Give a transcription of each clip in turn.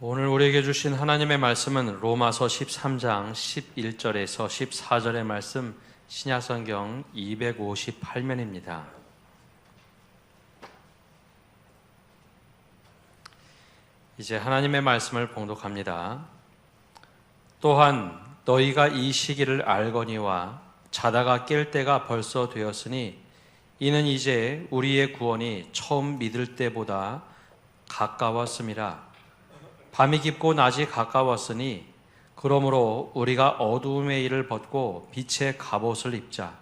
오늘 우리에게 주신 하나님의 말씀은 로마서 13장 11절에서 14절의 말씀, 신약성경 258면입니다. 이제 하나님의 말씀을 봉독합니다. 또한 너희가 이 시기를 알거니와 자다가 깰 때가 벌써 되었으니 이는 이제 우리의 구원이 처음 믿을 때보다 가까웠음이라. 밤이 깊고 낮이 가까웠으니 그러므로 우리가 어두움의 일을 벗고 빛의 갑옷을 입자.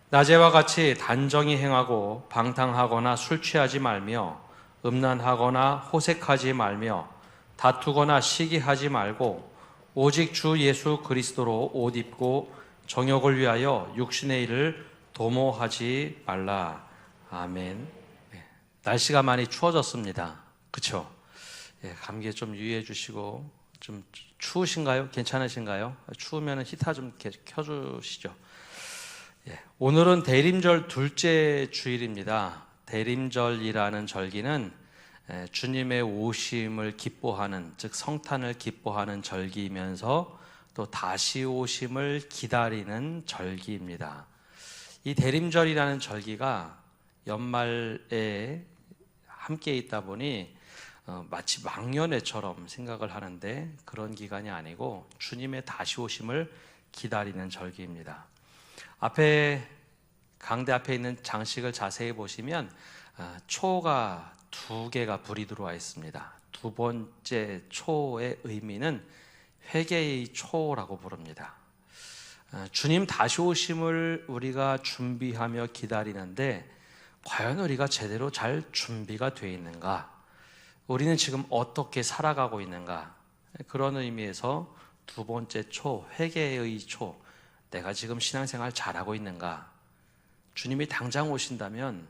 낮에와 같이 단정히 행하고 방탕하거나 술 취하지 말며 음란하거나 호색하지 말며 다투거나 시기하지 말고 오직 주 예수 그리스도로 옷 입고 정욕을 위하여 육신의 일을 도모하지 말라. 아멘. 날씨가 많이 추워졌습니다. 그렇죠? 감기에 좀 유의해 주시고. 좀 추우신가요? 괜찮으신가요? 추우면 히터 좀 켜주시죠. 오늘은 대림절 둘째 주일입니다. 대림절이라는 절기는 주님의 오심을 기뻐하는, 즉 성탄을 기뻐하는 절기이면서 또 다시 오심을 기다리는 절기입니다. 이 대림절이라는 절기가 연말에 함께 있다 보니 마치 망연회처럼 생각을 하는데 그런 기간이 아니고 주님의 다시 오심을 기다리는 절기입니다. 강대 앞에 있는 장식을 자세히 보시면 초가 두 개가 불이 들어와 있습니다. 두 번째 초의 의미는 회개의 초라고 부릅니다. 주님 다시 오심을 우리가 준비하며 기다리는데 과연 우리가 제대로 잘 준비가 되어 있는가? 우리는 지금 어떻게 살아가고 있는가? 그런 의미에서 두 번째 초, 회개의 초, 내가 지금 신앙생활 잘하고 있는가? 주님이 당장 오신다면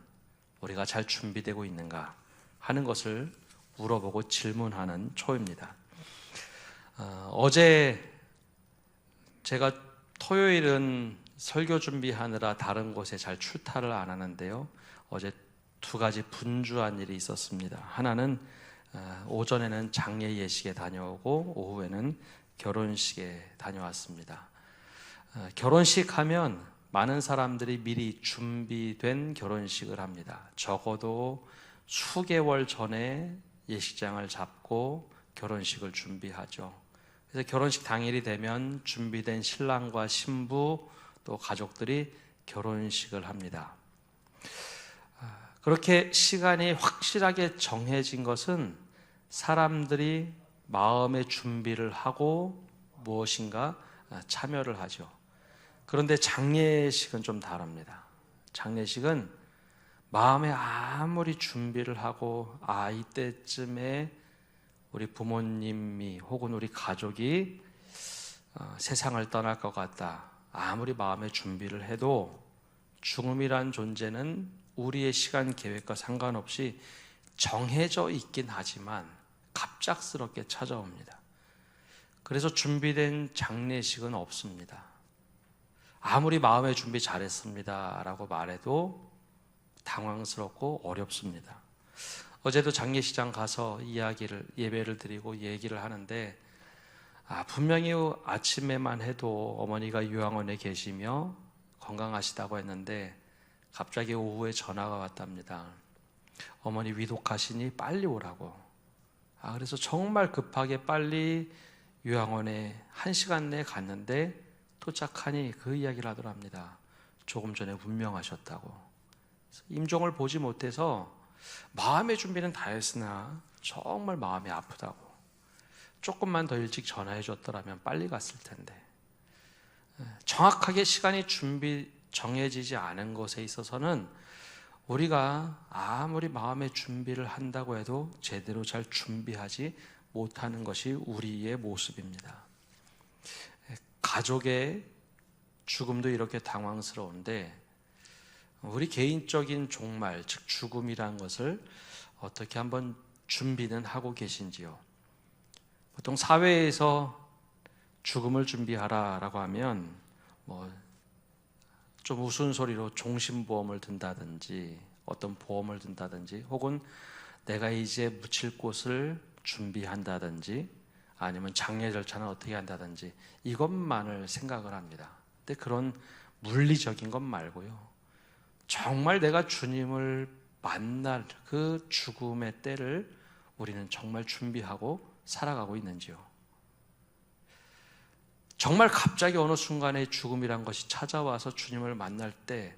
우리가 잘 준비되고 있는가? 하는 것을 물어보고 질문하는 초입니다. 어제 제가 토요일은 설교 준비하느라 다른 곳에 잘 출타를 안 하는데요. 어제 두 가지 분주한 일이 있었습니다. 하나는 오전에는 장례 예식에 다녀오고 오후에는 결혼식에 다녀왔습니다. 결혼식 하면 많은 사람들이 미리 준비된 결혼식을 합니다. 적어도 수개월 전에 예식장을 잡고 결혼식을 준비하죠. 그래서 결혼식 당일이 되면 준비된 신랑과 신부 또 가족들이 결혼식을 합니다. 그렇게 시간이 확실하게 정해진 것은 사람들이 마음의 준비를 하고 무엇인가 참여를 하죠. 그런데 장례식은 좀 다릅니다. 장례식은 마음에 아무리 준비를 하고 이때쯤에 우리 부모님이 혹은 우리 가족이 세상을 떠날 것 같다. 아무리 마음의 준비를 해도 죽음이란 존재는 우리의 시간 계획과 상관없이 정해져 있긴 하지만 갑작스럽게 찾아옵니다. 그래서 준비된 장례식은 없습니다. 아무리 마음의 준비 잘했습니다 라고 말해도 당황스럽고 어렵습니다. 어제도 장례식장 가서 예배를 드리고 얘기를 하는데 분명히 아침에만 해도 어머니가 요양원에 계시며 건강하시다고 했는데 갑자기 오후에 전화가 왔답니다. 어머니 위독하시니 빨리 오라고. 그래서 정말 급하게 빨리 요양원에 1시간 내에 갔는데 도착하니 그 이야기를 하더랍니다. 조금 전에 운명하셨다고. 임종을 보지 못해서 마음의 준비는 다 했으나 정말 마음이 아프다고. 조금만 더 일찍 전화해 줬더라면 빨리 갔을 텐데. 정확하게 시간이 정해지지 않은 것에 있어서는 우리가 아무리 마음의 준비를 한다고 해도 제대로 잘 준비하지 못하는 것이 우리의 모습입니다. 가족의 죽음도 이렇게 당황스러운데 우리 개인적인 종말, 즉 죽음이라는 것을 어떻게 한번 준비는 하고 계신지요? 보통 사회에서 죽음을 준비하라라고 하면 좀 우스운소리로 종신보험을 든다든지 어떤 보험을 든다든지 혹은 내가 이제 묻힐 곳을 준비한다든지 아니면 장례 절차는 어떻게 한다든지 이것만을 생각을 합니다. 근데 그런 물리적인 것 말고요, 정말 내가 주님을 만날 그 죽음의 때를 우리는 정말 준비하고 살아가고 있는지요? 정말 갑자기 어느 순간에 죽음이란 것이 찾아와서 주님을 만날 때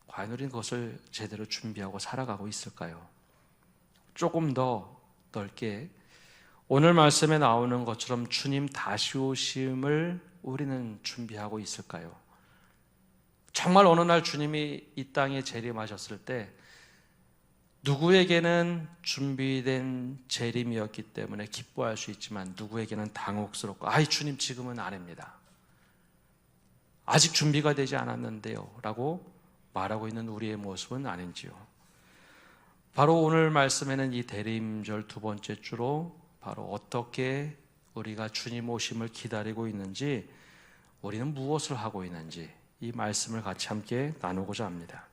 과연 우리는 그것을 제대로 준비하고 살아가고 있을까요? 조금 더 넓게 오늘 말씀에 나오는 것처럼 주님 다시 오심을 우리는 준비하고 있을까요? 정말 어느 날 주님이 이 땅에 재림하셨을 때 누구에게는 준비된 재림이었기 때문에 기뻐할 수 있지만 누구에게는 당혹스럽고 아이 주님 지금은 아닙니다, 아직 준비가 되지 않았는데요 라고 말하고 있는 우리의 모습은 아닌지요? 바로 오늘 말씀에는 이 대림절 두 번째 주로 바로 어떻게 우리가 주님 오심을 기다리고 있는지, 우리는 무엇을 하고 있는지 이 말씀을 같이 함께 나누고자 합니다.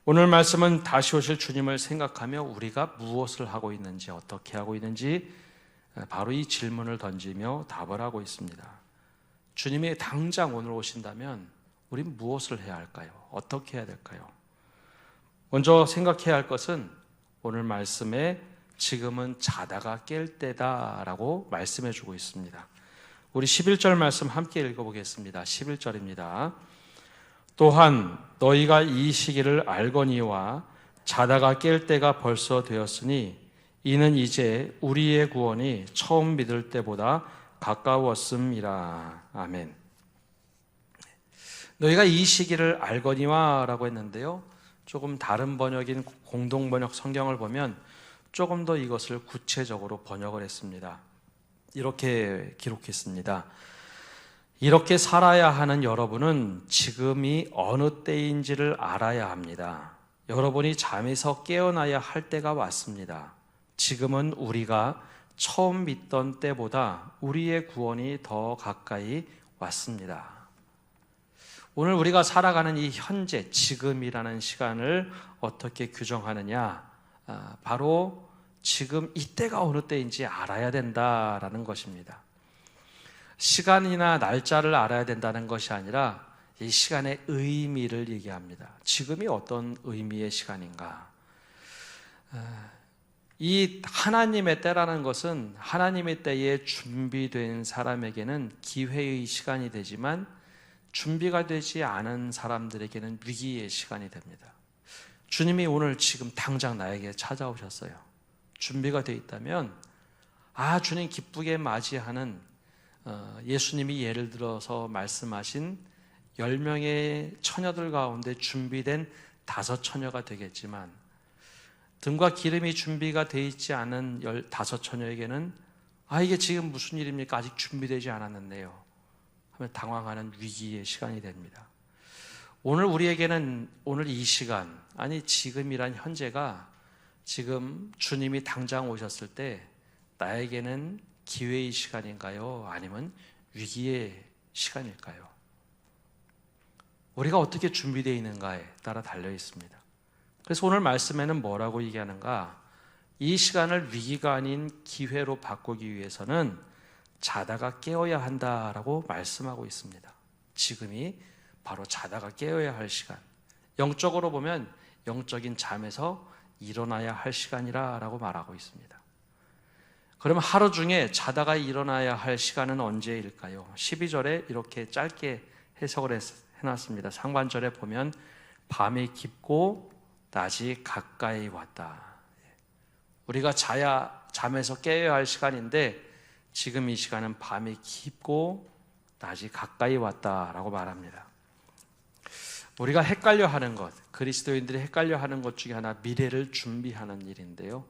오늘 말씀은 다시 오실 주님을 생각하며 우리가 무엇을 하고 있는지, 어떻게 하고 있는지 바로 이 질문을 던지며 답을 하고 있습니다. 주님이 당장 오늘 오신다면 우린 무엇을 해야 할까요? 어떻게 해야 될까요? 먼저 생각해야 할 것은 오늘 말씀에 지금은 자다가 깰 때다라고 말씀해 주고 있습니다. 우리 11절 말씀 함께 읽어보겠습니다. 11절입니다. 또한 너희가 이 시기를 알거니와 자다가 깰 때가 벌써 되었으니 이는 이제 우리의 구원이 처음 믿을 때보다 가까웠음이라. 아멘. 너희가 이 시기를 알거니와 라고 했는데요, 조금 다른 번역인 공동번역 성경을 보면 조금 더 이것을 구체적으로 번역을 했습니다. 이렇게 기록했습니다. 이렇게 살아야 하는 여러분은 지금이 어느 때인지를 알아야 합니다. 여러분이 잠에서 깨어나야 할 때가 왔습니다. 지금은 우리가 처음 믿던 때보다 우리의 구원이 더 가까이 왔습니다. 오늘 우리가 살아가는 이 현재, 지금이라는 시간을 어떻게 규정하느냐? 바로 지금 이때가 어느 때인지 알아야 된다라는 것입니다. 시간이나 날짜를 알아야 된다는 것이 아니라 이 시간의 의미를 얘기합니다. 지금이 어떤 의미의 시간인가? 이 하나님의 때라는 것은 하나님의 때에 준비된 사람에게는 기회의 시간이 되지만 준비가 되지 않은 사람들에게는 위기의 시간이 됩니다. 주님이 오늘 지금 당장 나에게 찾아오셨어요. 준비가 되어 있다면 주님 기쁘게 맞이하는 예수님이 예를 들어서 말씀하신 10명의 처녀들 가운데 준비된 5처녀가 되겠지만 등과 기름이 준비가 되어 있지 않은 15처녀에게는 이게 지금 무슨 일입니까? 아직 준비되지 않았는데요 하면 당황하는 위기의 시간이 됩니다. 오늘 우리에게는 오늘 이 시간, 지금이란 현재가 지금 주님이 당장 오셨을 때 나에게는 기회의 시간인가요? 아니면 위기의 시간일까요? 우리가 어떻게 준비되어 있는가에 따라 달려 있습니다. 그래서 오늘 말씀에는 뭐라고 얘기하는가? 이 시간을 위기가 아닌 기회로 바꾸기 위해서는 자다가 깨어야 한다라고 말씀하고 있습니다. 지금이 바로 자다가 깨어야 할 시간, 영적으로 보면 영적인 잠에서 일어나야 할 시간이라고 말하고 있습니다. 그러면 하루 중에 자다가 일어나야 할 시간은 언제일까요? 12절에 이렇게 짧게 해석을 해놨습니다. 상반절에 보면 밤이 깊고 낮이 가까이 왔다. 우리가 잠에서 깨어야 할 시간인데 지금 이 시간은 밤이 깊고 낮이 가까이 왔다라고 말합니다. 우리가 헷갈려하는 것, 그리스도인들이 헷갈려하는 것 중에 하나 미래를 준비하는 일인데요,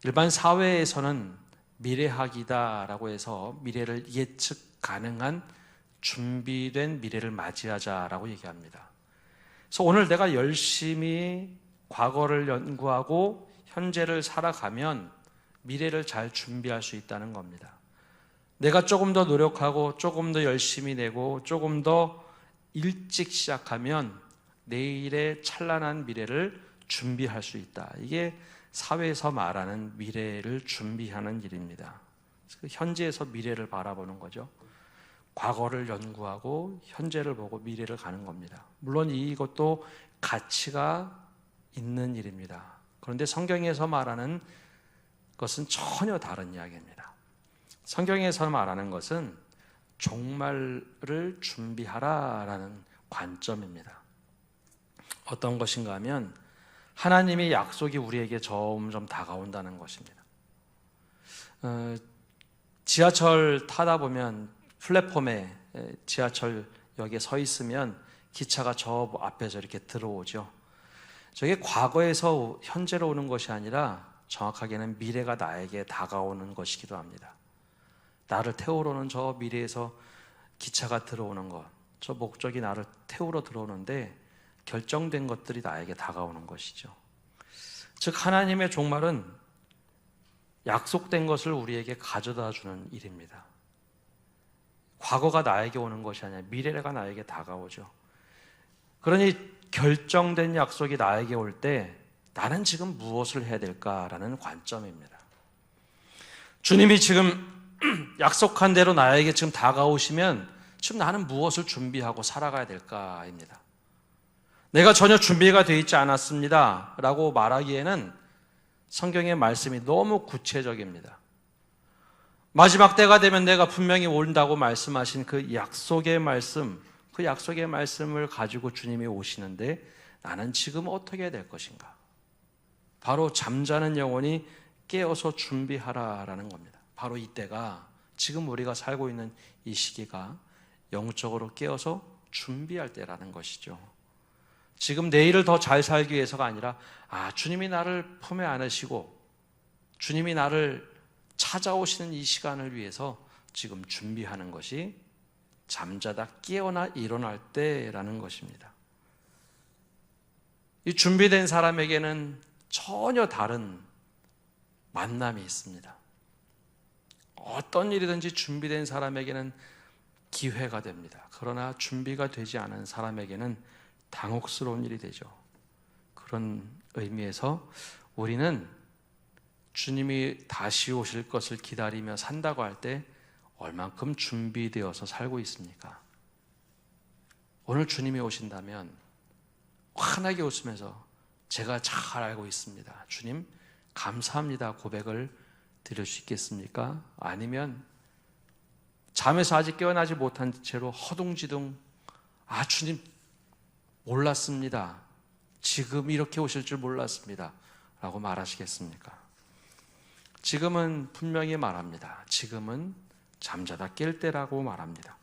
일반 사회에서는 미래학이다라고 해서 미래를 예측 가능한 준비된 미래를 맞이하자라고 얘기합니다. 그래서 오늘 내가 열심히 과거를 연구하고 현재를 살아가면 미래를 잘 준비할 수 있다는 겁니다. 내가 조금 더 노력하고 조금 더 열심히 내고 조금 더 일찍 시작하면 내일의 찬란한 미래를 준비할 수 있다. 이게 사회에서 말하는 미래를 준비하는 일입니다. 현재에서 미래를 바라보는 거죠. 과거를 연구하고 현재를 보고 미래를 가는 겁니다. 물론 이것도 가치가 있는 일입니다. 그런데 성경에서 말하는 것은 전혀 다른 이야기입니다. 성경에서 말하는 것은 종말을 준비하라라는 관점입니다. 어떤 것인가 하면 하나님의 약속이 우리에게 점점 다가온다는 것입니다. 지하철 타다 보면 플랫폼에 지하철역에 서 있으면 기차가 저 앞에서 이렇게 들어오죠. 저게 과거에서 현재로 오는 것이 아니라 정확하게는 미래가 나에게 다가오는 것이기도 합니다. 나를 태우러 오는 저 미래에서 기차가 들어오는 것, 저 목적이 나를 태우러 들어오는데 결정된 것들이 나에게 다가오는 것이죠. 즉 하나님의 종말은 약속된 것을 우리에게 가져다 주는 일입니다. 과거가 나에게 오는 것이 아니라 미래가 나에게 다가오죠. 그러니 결정된 약속이 나에게 올 때 나는 지금 무엇을 해야 될까라는 관점입니다. 주님이 지금 약속한 대로 나에게 지금 다가오시면 지금 나는 무엇을 준비하고 살아가야 될까입니다. 내가 전혀 준비가 되어 있지 않았습니다 라고 말하기에는 성경의 말씀이 너무 구체적입니다. 마지막 때가 되면 내가 분명히 온다고 말씀하신 그 약속의 말씀, 그 약속의 말씀을 가지고 주님이 오시는데 나는 지금 어떻게 해야 될 것인가? 바로 잠자는 영혼이 깨어서 준비하라라는 겁니다. 바로 이때가 지금 우리가 살고 있는 이 시기가 영적으로 깨어서 준비할 때라는 것이죠. 지금 내일을 더 잘 살기 위해서가 아니라 주님이 나를 품에 안으시고 주님이 나를 찾아오시는 이 시간을 위해서 지금 준비하는 것이 잠자다 깨어나 일어날 때라는 것입니다. 이 준비된 사람에게는 전혀 다른 만남이 있습니다. 어떤 일이든지 준비된 사람에게는 기회가 됩니다. 그러나 준비가 되지 않은 사람에게는 당혹스러운 일이 되죠. 그런 의미에서 우리는 주님이 다시 오실 것을 기다리며 산다고 할 때 얼만큼 준비되어서 살고 있습니까? 오늘 주님이 오신다면 환하게 웃으면서 제가 잘 알고 있습니다. 주님 감사합니다 고백을 드릴 수 있겠습니까? 아니면 잠에서 아직 깨어나지 못한 채로 허둥지둥 주님 몰랐습니다. 지금 이렇게 오실 줄 몰랐습니다 라고 말하시겠습니까? 지금은 분명히 말합니다. 지금은 잠자다 깰 때라고 말합니다.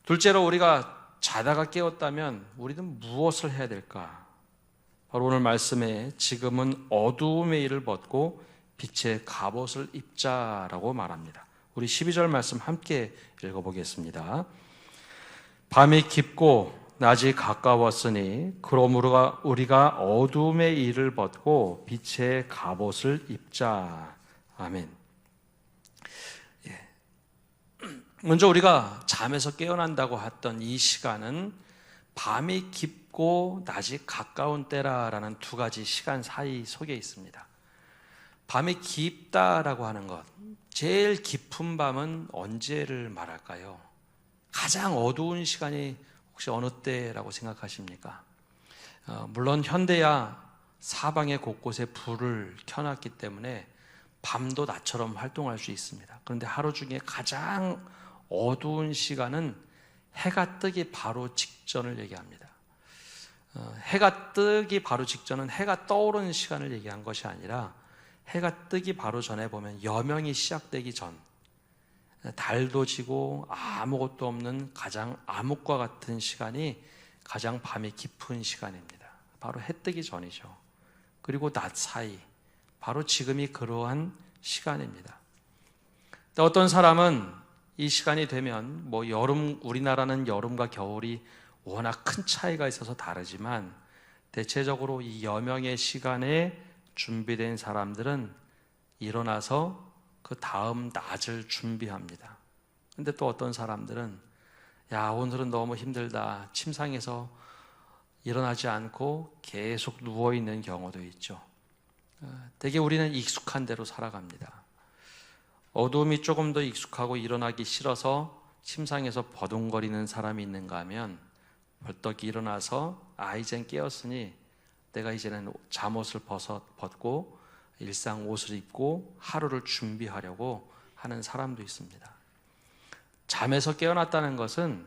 둘째로 우리가 자다가 깨었다면 우리는 무엇을 해야 될까? 바로 오늘 말씀에 지금은 어두움의 일을 벗고 빛의 갑옷을 입자라고 말합니다. 우리 12절 말씀 함께 읽어보겠습니다. 밤이 깊고 낮이 가까웠으니 그러므로 우리가 어둠의 일을 벗고 빛의 갑옷을 입자. 아멘. 먼저 우리가 잠에서 깨어난다고 했던 이 시간은 밤이 깊고 낮이 가까운 때라는 두 가지 시간 사이 속에 있습니다. 밤이 깊다라고 하는 것, 제일 깊은 밤은 언제를 말할까요? 가장 어두운 시간이 혹시 어느 때라고 생각하십니까? 물론 현대야 사방에 곳곳에 불을 켜놨기 때문에 밤도 낮처럼 활동할 수 있습니다. 그런데 하루 중에 가장 어두운 시간은 해가 뜨기 바로 직전을 얘기합니다. 해가 뜨기 바로 직전은 해가 떠오르는 시간을 얘기한 것이 아니라 해가 뜨기 바로 전에 보면 여명이 시작되기 전, 달도 지고 아무것도 없는 가장 암흑과 같은 시간이 가장 밤이 깊은 시간입니다. 바로 해 뜨기 전이죠. 그리고 낮 사이, 바로 지금이 그러한 시간입니다. 어떤 사람은 이 시간이 되면 우리나라는 여름과 겨울이 워낙 큰 차이가 있어서 다르지만 대체적으로 이 여명의 시간에 준비된 사람들은 일어나서 그 다음 낮을 준비합니다. 근데 또 어떤 사람들은 오늘은 너무 힘들다, 침상에서 일어나지 않고 계속 누워있는 경우도 있죠. 되게 우리는 익숙한 대로 살아갑니다. 어두움이 조금 더 익숙하고 일어나기 싫어서 침상에서 버둥거리는 사람이 있는가 하면 벌떡 일어나서 이젠 깨었으니 내가 이제는 잠옷을 벗고 일상 옷을 입고 하루를 준비하려고 하는 사람도 있습니다. 잠에서 깨어났다는 것은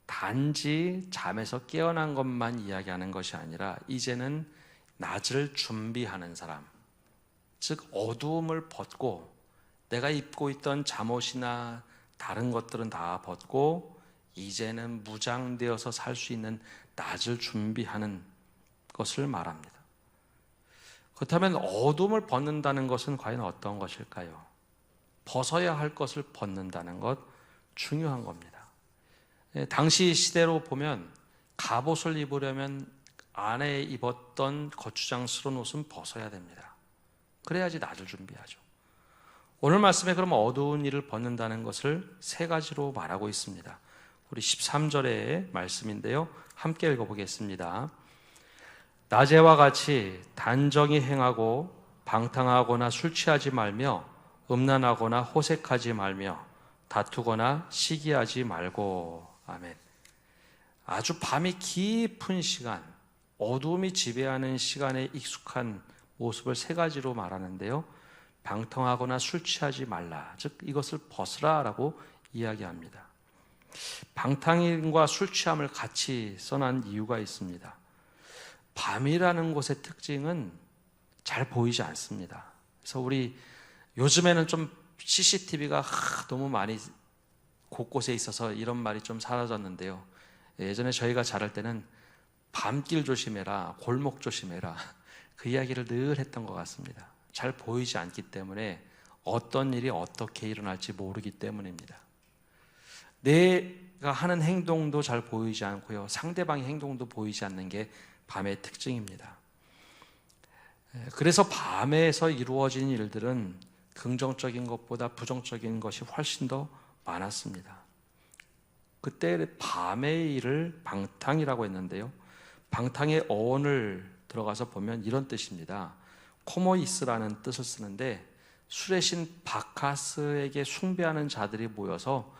단지 잠에서 깨어난 것만 이야기하는 것이 아니라 이제는 낮을 준비하는 사람, 즉 어두움을 벗고 내가 입고 있던 잠옷이나 다른 것들은 다 벗고 이제는 무장되어서 살 수 있는 낮을 준비하는 것을 말합니다. 그렇다면 어둠을 벗는다는 것은 과연 어떤 것일까요? 벗어야 할 것을 벗는다는 것 중요한 겁니다. 당시 시대로 보면 갑옷을 입으려면 안에 입었던 거추장스러운 옷은 벗어야 됩니다. 그래야지 낮을 준비하죠. 오늘 말씀에 그럼 어두운 일을 벗는다는 것을 세 가지로 말하고 있습니다. 우리 13절의 말씀인데요. 함께 읽어보겠습니다. 낮에와 같이 단정히 행하고 방탕하거나 술 취하지 말며 음란하거나 호색하지 말며 다투거나 시기하지 말고. 아멘. 아주 밤이 깊은 시간, 어두움이 지배하는 시간에 익숙한 모습을 세 가지로 말하는데요. 방탕하거나 술 취하지 말라, 즉 이것을 벗으라 라고 이야기합니다. 방탕임과 술 취함을 같이 써놓은 이유가 있습니다. 밤이라는 곳의 특징은 잘 보이지 않습니다. 그래서 우리 요즘에는 좀 CCTV가 너무 많이 곳곳에 있어서 이런 말이 좀 사라졌는데요. 예전에 저희가 자랄 때는 밤길 조심해라, 골목 조심해라, 그 이야기를 늘 했던 것 같습니다. 잘 보이지 않기 때문에 어떤 일이 어떻게 일어날지 모르기 때문입니다. 내가 하는 행동도 잘 보이지 않고요, 상대방의 행동도 보이지 않는 게 밤의 특징입니다. 그래서 밤에서 이루어진 일들은 긍정적인 것보다 부정적인 것이 훨씬 더 많았습니다. 그때 밤의 일을 방탕이라고 했는데요, 방탕의 어원을 들어가서 보면 이런 뜻입니다. 코모이스라는 뜻을 쓰는데 술의 신 바카스에게 숭배하는 자들이 모여서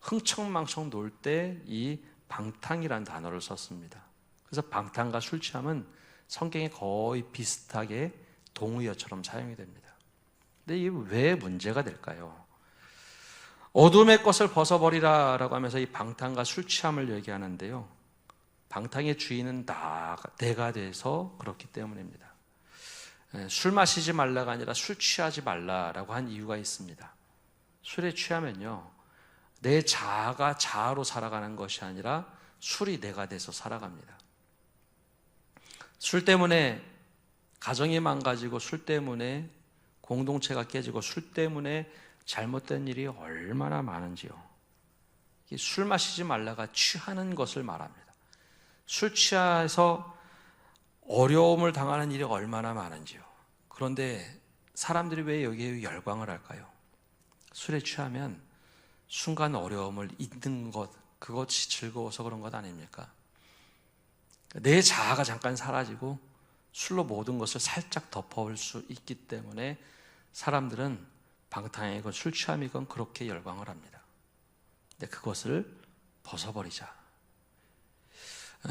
흥청망청 놀 때 이 방탕이라는 단어를 썼습니다. 그래서 방탕과 술 취함은 성경에 거의 비슷하게 동의어처럼 사용이 됩니다. 근데 이게 왜 문제가 될까요? 어둠의 것을 벗어버리라 라고 하면서 이 방탕과 술 취함을 얘기하는데요, 방탕의 주인은 내가 돼서 그렇기 때문입니다. 술 마시지 말라가 아니라 술 취하지 말라라고 한 이유가 있습니다. 술에 취하면요, 내 자아가 자아로 살아가는 것이 아니라 술이 내가 돼서 살아갑니다. 술 때문에 가정이 망가지고, 술 때문에 공동체가 깨지고, 술 때문에 잘못된 일이 얼마나 많은지요. 술 마시지 말라가 취하는 것을 말합니다. 술 취해서 어려움을 당하는 일이 얼마나 많은지요. 그런데 사람들이 왜 여기에 열광을 할까요? 술에 취하면 순간 어려움을 잊는 것, 그것이 즐거워서 그런 것 아닙니까? 내 자아가 잠깐 사라지고 술로 모든 것을 살짝 덮어올 수 있기 때문에 사람들은 방탕이건 술 취함이건 그렇게 열광을 합니다. 근데 그것을 벗어버리자.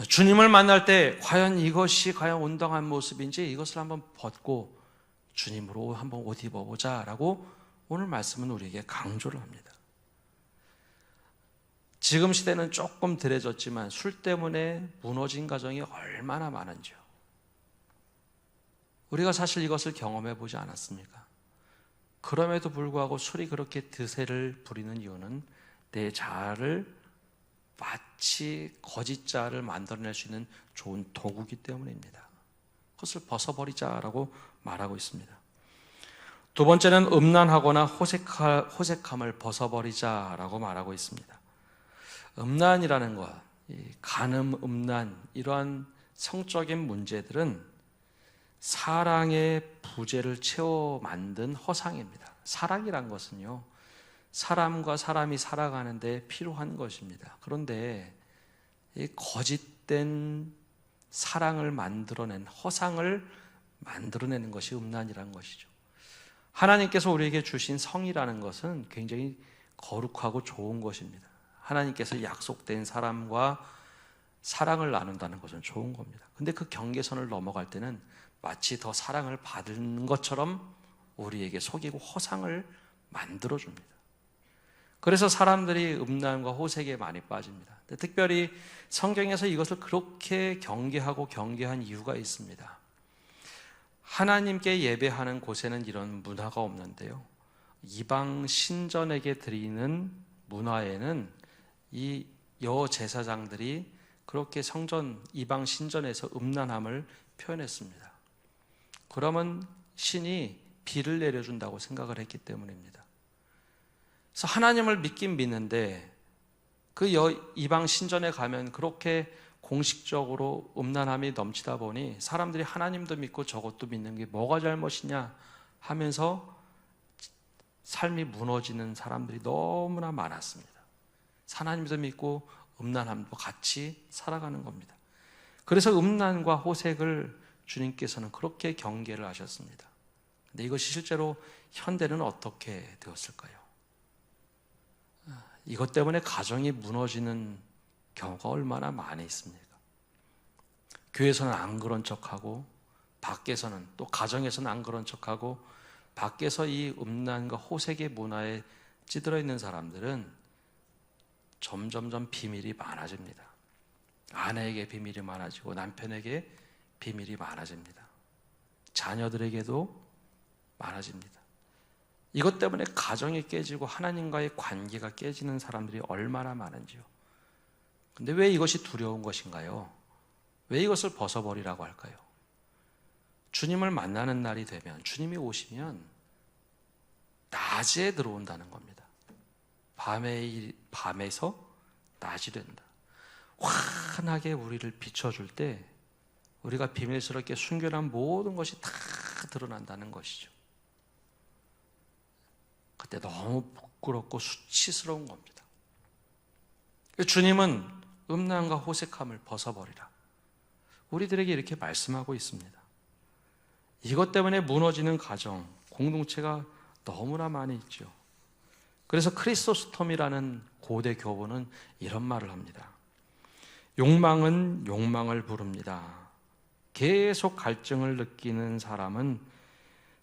주님을 만날 때 과연 이것이 과연 온당한 모습인지 이것을 한번 벗고 주님으로 한번 옷 입어보자 라고 오늘 말씀은 우리에게 강조를 합니다. 지금 시대는 조금 덜해졌지만 술 때문에 무너진 가정이 얼마나 많은지요. 우리가 사실 이것을 경험해 보지 않았습니까? 그럼에도 불구하고 술이 그렇게 드세를 부리는 이유는 내 자아를 마치 거짓 자아를 만들어낼 수 있는 좋은 도구이기 때문입니다. 그것을 벗어버리자라고 말하고 있습니다. 두 번째는 음란하거나 호색함을 벗어버리자라고 말하고 있습니다. 음란이라는 것, 간음, 음란, 이러한 성적인 문제들은 사랑의 부재를 채워 만든 허상입니다. 사랑이란 것은요, 사람과 사람이 살아가는데 필요한 것입니다. 그런데 이 거짓된 사랑을 만들어낸 허상을 만들어내는 것이 음란이라는 것이죠. 하나님께서 우리에게 주신 성이라는 것은 굉장히 거룩하고 좋은 것입니다. 하나님께서 약속된 사람과 사랑을 나눈다는 것은 좋은 겁니다. 근데 그 경계선을 넘어갈 때는 마치 더 사랑을 받은 것처럼 우리에게 속이고 허상을 만들어줍니다. 그래서 사람들이 음란과 호색에 많이 빠집니다. 특별히 성경에서 이것을 그렇게 경계한 이유가 있습니다. 하나님께 예배하는 곳에는 이런 문화가 없는데요, 이방 신전에게 드리는 문화에는 이 여제사장들이 그렇게 성전 이방 신전에서 음란함을 표현했습니다. 그러면 신이 비를 내려준다고 생각을 했기 때문입니다. 그래서 하나님을 믿긴 믿는데 그 이방 신전에 가면 그렇게 공식적으로 음란함이 넘치다 보니 사람들이 하나님도 믿고 저것도 믿는 게 뭐가 잘못이냐 하면서 삶이 무너지는 사람들이 너무나 많았습니다. 하나님도 믿고 음란함도 같이 살아가는 겁니다. 그래서 음란과 호색을 주님께서는 그렇게 경계를 하셨습니다. 근데 이것이 실제로 현대는 어떻게 되었을까요? 이것 때문에 가정이 무너지는 경우가 얼마나 많이 있습니까? 교회에서는 안 그런 척하고 밖에서는, 또 가정에서는 안 그런 척하고 밖에서 이 음란과 호색의 문화에 찌들어 있는 사람들은 점점점 비밀이 많아집니다. 아내에게 비밀이 많아지고 남편에게 비밀이 많아집니다. 자녀들에게도 많아집니다. 이것 때문에 가정이 깨지고 하나님과의 관계가 깨지는 사람들이 얼마나 많은지요. 근데 왜 이것이 두려운 것인가요? 왜 이것을 벗어버리라고 할까요? 주님을 만나는 날이 되면, 주님이 낮에 들어온다는 겁니다. 밤에서 낮이 된다. 환하게 우리를 비춰줄 때 우리가 비밀스럽게 숨겨놓은 모든 것이 다 드러난다는 것이죠. 그때 너무 부끄럽고 수치스러운 겁니다. 주님은 음란과 호색함을 벗어버리라, 우리들에게 이렇게 말씀하고 있습니다. 이것 때문에 무너지는 가정, 공동체가 너무나 많이 있죠. 그래서 크리소스톰이라는 고대 교본은 이런 말을 합니다. 욕망은 욕망을 부릅니다. 계속 갈증을 느끼는 사람은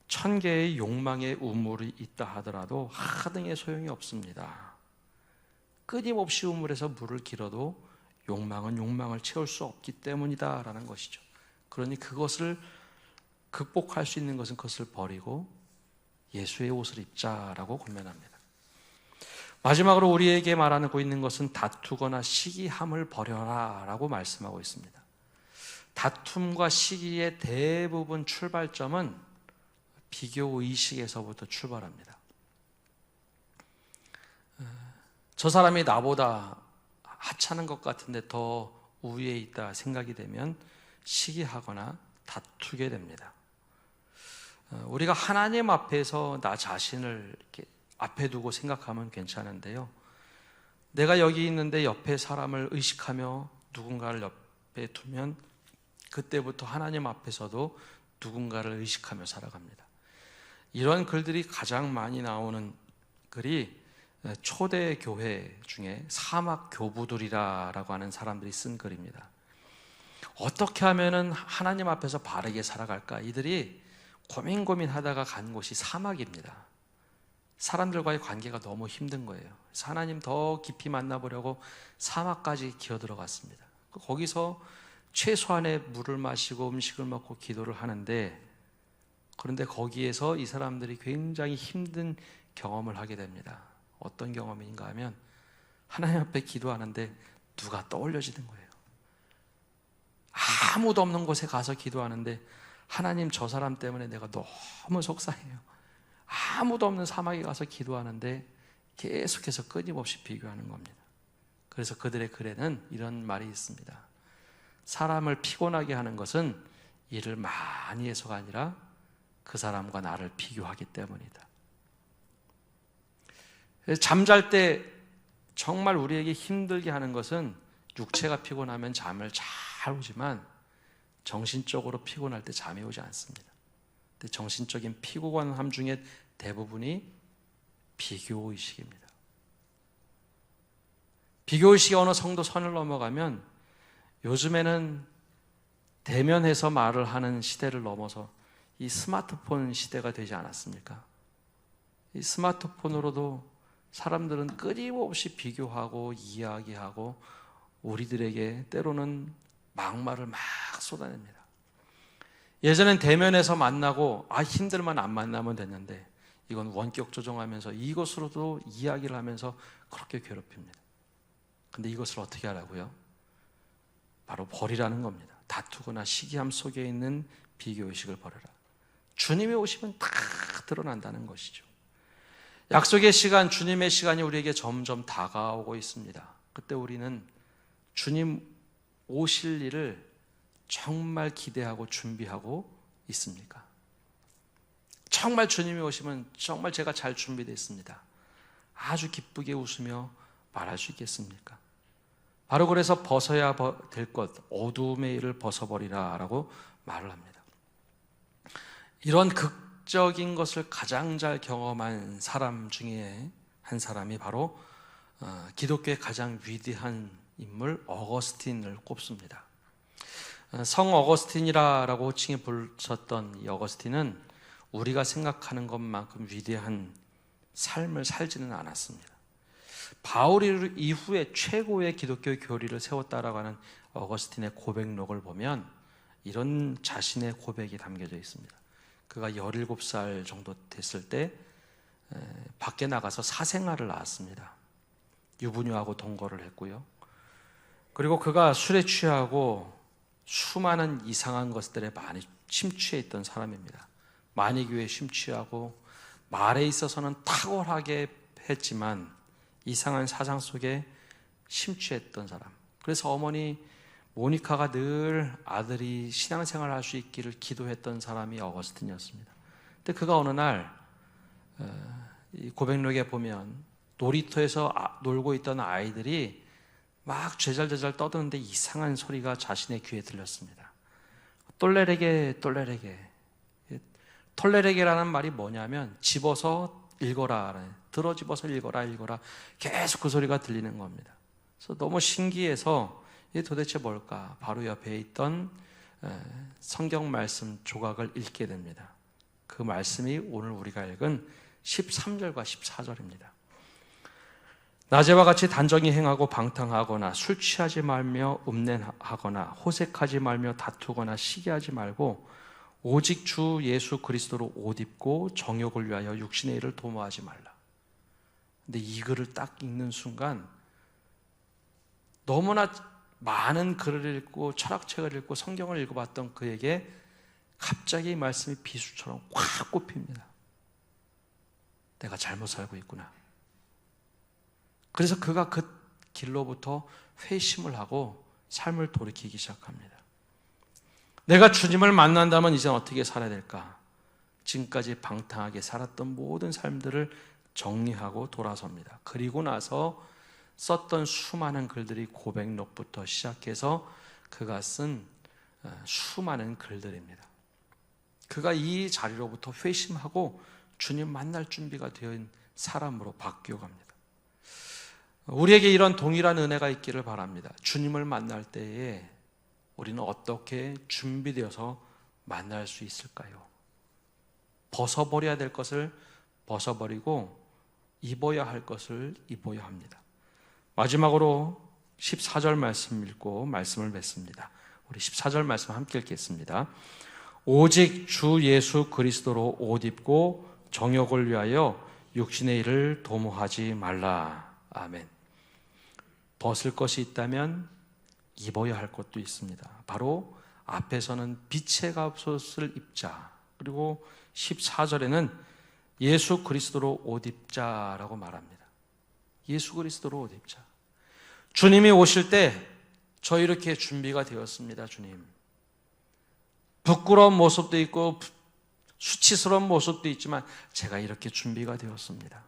1000개의 욕망의 우물이 있다 하더라도 하등의 소용이 없습니다. 끊임없이 우물에서 물을 길어도 욕망은 욕망을 채울 수 없기 때문이다 라는 것이죠. 그러니 그것을 극복할 수 있는 것은 그것을 버리고 예수의 옷을 입자라고 권면합니다. 마지막으로 우리에게 말하고 있는 것은 다투거나 시기함을 버려라 라고 말씀하고 있습니다. 다툼과 시기의 대부분 출발점은 비교의식에서부터 출발합니다. 저 사람이 나보다 하찮은 것 같은데 더 우위에 있다 생각이 되면 시기하거나 다투게 됩니다. 우리가 하나님 앞에서 나 자신을 이렇게 앞에 두고 생각하면 괜찮은데요, 내가 여기 있는데 옆에 사람을 의식하며 누군가를 옆에 두면 그때부터 하나님 앞에서도 누군가를 의식하며 살아갑니다. 이런 글들이 가장 많이 나오는 글이 초대 교회 중에 사막 교부들이라고 하는 사람들이 쓴 글입니다. 어떻게 하면은 하나님 앞에서 바르게 살아갈까? 이들이 고민하다가 간 곳이 사막입니다. 사람들과의 관계가 너무 힘든 거예요. 그래서 하나님 더 깊이 만나보려고 사막까지 기어들어갔습니다. 거기서 최소한의 물을 마시고 음식을 먹고 기도를 하는데, 그런데 거기에서 이 사람들이 굉장히 힘든 경험을 하게 됩니다. 어떤 경험인가 하면 하나님 앞에 기도하는데 누가 떠올려지는 거예요. 아무도 없는 곳에 가서 기도하는데 하나님, 저 사람 때문에 내가 너무 속상해요. 아무도 없는 사막에 가서 기도하는데 계속해서 끊임없이 비교하는 겁니다. 그래서 그들의 글에는 이런 말이 있습니다. 사람을 피곤하게 하는 것은 일을 많이 해서가 아니라 그 사람과 나를 비교하기 때문이다. 잠잘 때 정말 우리에게 힘들게 하는 것은, 육체가 피곤하면 잠을 잘 오지만 정신적으로 피곤할 때 잠이 오지 않습니다. 정신적인 피곤함 중에 대부분이 비교의식입니다. 비교의식이 어느 정도 선을 넘어가면 요즘에는 대면해서 말을 하는 시대를 넘어서 이 스마트폰 시대가 되지 않았습니까? 이 스마트폰으로도 사람들은 끊임없이 비교하고 이야기하고 우리들에게 때로는 막말을 막 쏟아냅니다. 예전엔 대면해서 만나고 힘들면 안 만나면 됐는데 이건 원격 조정하면서 이것으로도 이야기를 하면서 그렇게 괴롭힙니다. 근데 이것을 어떻게 하라고요? 바로 버리라는 겁니다. 다투거나 시기함 속에 있는 비교의식을 버려라. 주님이 오시면 다 드러난다는 것이죠. 약속의 시간, 주님의 시간이 우리에게 점점 다가오고 있습니다. 그때 우리는 주님 오실 일을 정말 기대하고 준비하고 있습니까? 정말 주님이 오시면 정말 제가 잘 준비되어 있습니다. 아주 기쁘게 웃으며 말할 수 있겠습니까? 바로 그래서 벗어야 될 것, 어두움의 일을 벗어버리라 라고 말을 합니다. 이런 극적인 것을 가장 잘 경험한 사람 중에 한 사람이 바로 기독교의 가장 위대한 인물 어거스틴을 꼽습니다. 성 어거스틴이라고 호칭에 불렸던 이 어거스틴은 우리가 생각하는 것만큼 위대한 삶을 살지는 않았습니다. 바울 이후에 최고의 기독교 교리를 세웠다라고 하는 어거스틴의 고백록을 보면 이런 자신의 고백이 담겨져 있습니다. 그가 17살 정도 됐을 때 밖에 나가서 사생활을 낳았습니다. 유부녀하고 동거를 했고요. 그리고 그가 술에 취하고 수많은 이상한 것들에 많이 심취해 있던 사람입니다. 만이교에 심취하고 말에 있어서는 탁월하게 했지만 이상한 사상 속에 심취했던 사람. 그래서 어머니 모니카가 늘 아들이 신앙생활을 할 수 있기를 기도했던 사람이 어거스틴이었습니다. 근데 그가 어느 날 이 고백록에 보면 놀이터에서 놀고 있던 아이들이 막 죄잘죄잘 떠드는데 이상한 소리가 자신의 귀에 들렸습니다. 똘레레게 똘레레게. 톨레레게라는 말이 뭐냐면 집어서 읽어라, 들어 집어서 읽어라 계속 그 소리가 들리는 겁니다. 그래서 너무 신기해서 이게 도대체 뭘까? 바로 옆에 있던 성경 말씀 조각을 읽게 됩니다. 그 말씀이 오늘 우리가 읽은 13절과 14절입니다. 낮에와 같이 단정히 행하고 방탕하거나 술 취하지 말며 음란하거나 호색하지 말며 다투거나 시기하지 말고 오직 주 예수 그리스도로 옷 입고 정욕을 위하여 육신의 일을 도모하지 말라. 근데 이 글을 딱 읽는 순간 너무나 많은 글을 읽고 철학책을 읽고 성경을 읽어봤던 그에게 갑자기 이 말씀이 비수처럼 확 꼽힙니다. 내가 잘못 살고 있구나. 그래서 그가 그 길로부터 회심을 하고 삶을 돌이키기 시작합니다. 내가 주님을 만난다면 이제 어떻게 살아야 될까? 지금까지 방탕하게 살았던 모든 삶들을 정리하고 돌아섭니다. 그리고 나서 썼던 수많은 글들이 고백록부터 시작해서 그가 쓴 수많은 글들입니다. 그가 이 자리로부터 회심하고 주님 만날 준비가 되어 사람으로 바뀌어갑니다. 우리에게 이런 동일한 은혜가 있기를 바랍니다. 주님을 만날 때에 우리는 어떻게 준비되어서 만날 수 있을까요? 벗어버려야 될 것을 벗어버리고 입어야 할 것을 입어야 합니다. 마지막으로 14절 말씀 읽고 말씀을 맺습니다. 우리 14절 말씀 함께 읽겠습니다. 오직 주 예수 그리스도로 옷 입고 정욕을 위하여 육신의 일을 도모하지 말라. 아멘. 벗을 것이 있다면 입어야 할 것도 있습니다. 바로 앞에서는 빛의 갑옷을 입자. 그리고 14절에는 예수 그리스도로 옷 입자라고 말합니다. 예수 그리스도로 옷 입자. 주님이 오실 때 저 이렇게 준비가 되었습니다. 주님. 부끄러운 모습도 있고 수치스러운 모습도 있지만 제가 이렇게 준비가 되었습니다.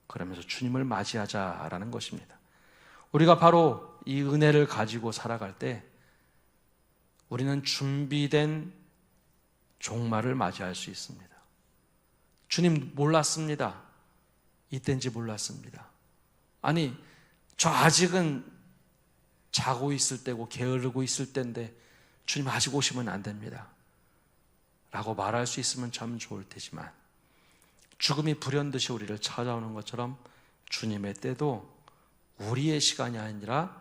그러면서 주님을 맞이하자라는 것입니다. 우리가 바로 이 은혜를 가지고 살아갈 때 우리는 준비된 종말을 맞이할 수 있습니다. 주님 몰랐습니다. 이때인지 몰랐습니다. 아니, 저 아직은 자고 있을 때고 게으르고 있을 때인데 주님 아직 오시면 안 됩니다 라고 말할 수 있으면 참 좋을 테지만, 죽음이 불현듯이 우리를 찾아오는 것처럼 주님의 때도 우리의 시간이 아니라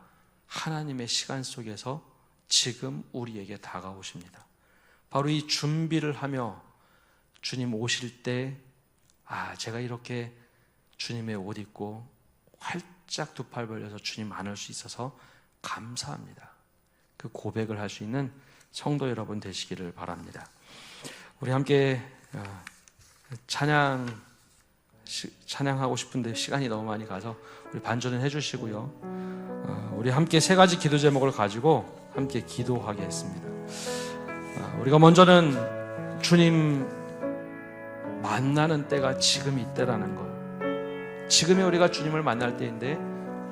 하나님의 시간 속에서 지금 우리에게 다가오십니다. 바로 이 준비를 하며 주님 오실 때, 제가 이렇게 주님의 옷 입고 활짝 두 팔 벌려서 주님 안을 수 있어서 감사합니다. 그 고백을 할 수 있는 성도 여러분 되시기를 바랍니다. 우리 함께 찬양하고 싶은데 시간이 너무 많이 가서 우리 반주는 해주시고요. 우리 함께 세 가지 기도 제목을 가지고 함께 기도하겠습니다. 우리가 먼저는 주님 만나는 때가 지금 이때라는 것, 지금이 우리가 주님을 만날 때인데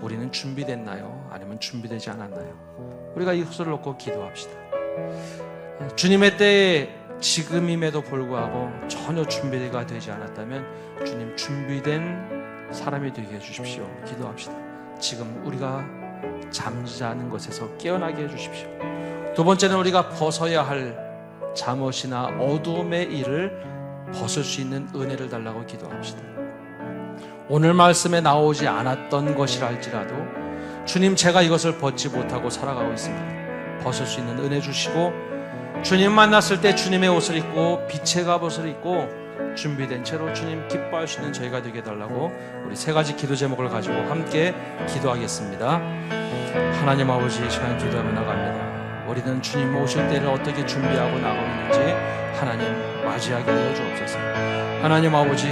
우리는 준비됐나요? 아니면 준비되지 않았나요? 우리가 이것을 놓고 기도합시다. 주님의 때에 지금임에도 불구하고 전혀 준비가 되지 않았다면 주님 준비된 사람이 되게 해주십시오. 기도합시다. 지금 우리가 잠자는 것에서 깨어나게 해주십시오. 두 번째는 우리가 벗어야 할 잠옷이나 어두움의 일을 벗을 수 있는 은혜를 달라고 기도합시다. 오늘 말씀에 나오지 않았던 것이라 할지라도 주님, 제가 이것을 벗지 못하고 살아가고 있습니다. 벗을 수 있는 은혜 주시고, 주님 만났을 때 주님의 옷을 입고 빛의 갑옷을 입고 준비된 채로 주님 기뻐할 수 있는 저희가 되게 해달라고 우리 세 가지 기도 제목을 가지고 함께 기도하겠습니다. 하나님 아버지, 이 시간 기도하며 나갑니다. 우리는 주님 오실 때를 어떻게 준비하고 나가고 있는지 하나님 맞이하게 하여 주옵소서. 하나님 아버지,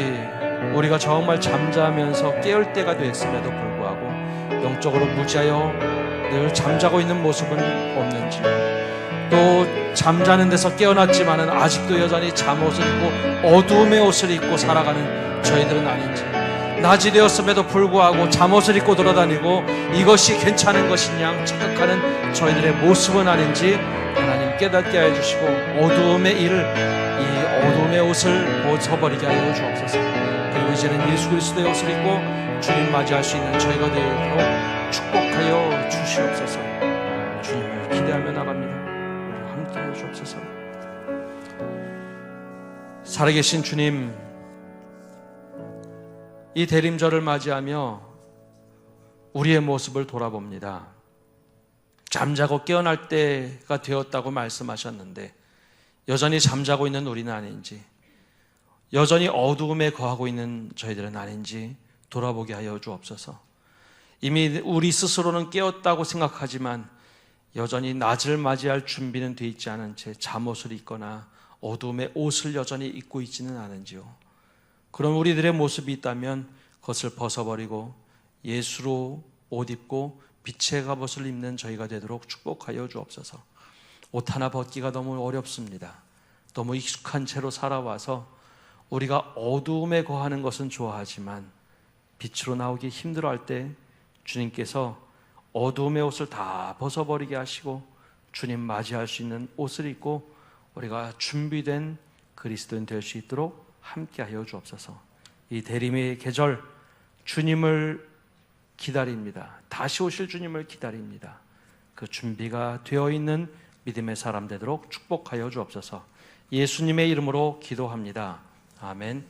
우리가 정말 잠자면서 깨울 때가 되었음에도 불구하고 영적으로 무지하여 늘 잠자고 있는 모습은 없는지, 또 잠자는 데서 깨어났지만은 아직도 여전히 잠옷을 입고 어두움의 옷을 입고 살아가는 저희들은 아닌지, 낮이 되었음에도 불구하고 잠옷을 입고 돌아다니고 이것이 괜찮은 것이냐 착각하는 저희들의 모습은 아닌지 하나님 깨닫게 해주시고, 어두움의 일을, 이 어두움의 옷을 벗어버리게 하여 주옵소서. 그리고 이제는 예수 그리스도의 옷을 입고 주님 맞이할 수 있는 저희가 되도록 축복하여 주시옵소서. 주님을 기대하며 나갑니다. 우리 함께 하여 주옵소서. 살아계신 주님, 이 대림절을 맞이하며 우리의 모습을 돌아봅니다. 잠자고 깨어날 때가 되었다고 말씀하셨는데 여전히 잠자고 있는 우리는 아닌지, 여전히 어두움에 거하고 있는 저희들은 아닌지 돌아보게 하여 주옵소서. 이미 우리 스스로는 깨었다고 생각하지만 여전히 낮을 맞이할 준비는 돼 있지 않은 채 잠옷을 입거나 어두움의 옷을 여전히 입고 있지는 않은지요. 그런 우리들의 모습이 있다면 그것을 벗어버리고 예수로 옷 입고 빛의 갑옷을 입는 저희가 되도록 축복하여 주옵소서. 옷 하나 벗기가 너무 어렵습니다. 너무 익숙한 채로 살아와서 우리가 어두움에 거하는 것은 좋아하지만 빛으로 나오기 힘들어할 때 주님께서 어두움의 옷을 다 벗어버리게 하시고 주님 맞이할 수 있는 옷을 입고 우리가 준비된 그리스도인 될 수 있도록 함께하여 주옵소서. 이 대림의 계절, 주님을 기다립니다. 다시 오실 주님을 기다립니다. 그 준비가 되어 있는 믿음의 사람 되도록 축복하여 주옵소서. 예수님의 이름으로 기도합니다. 아멘.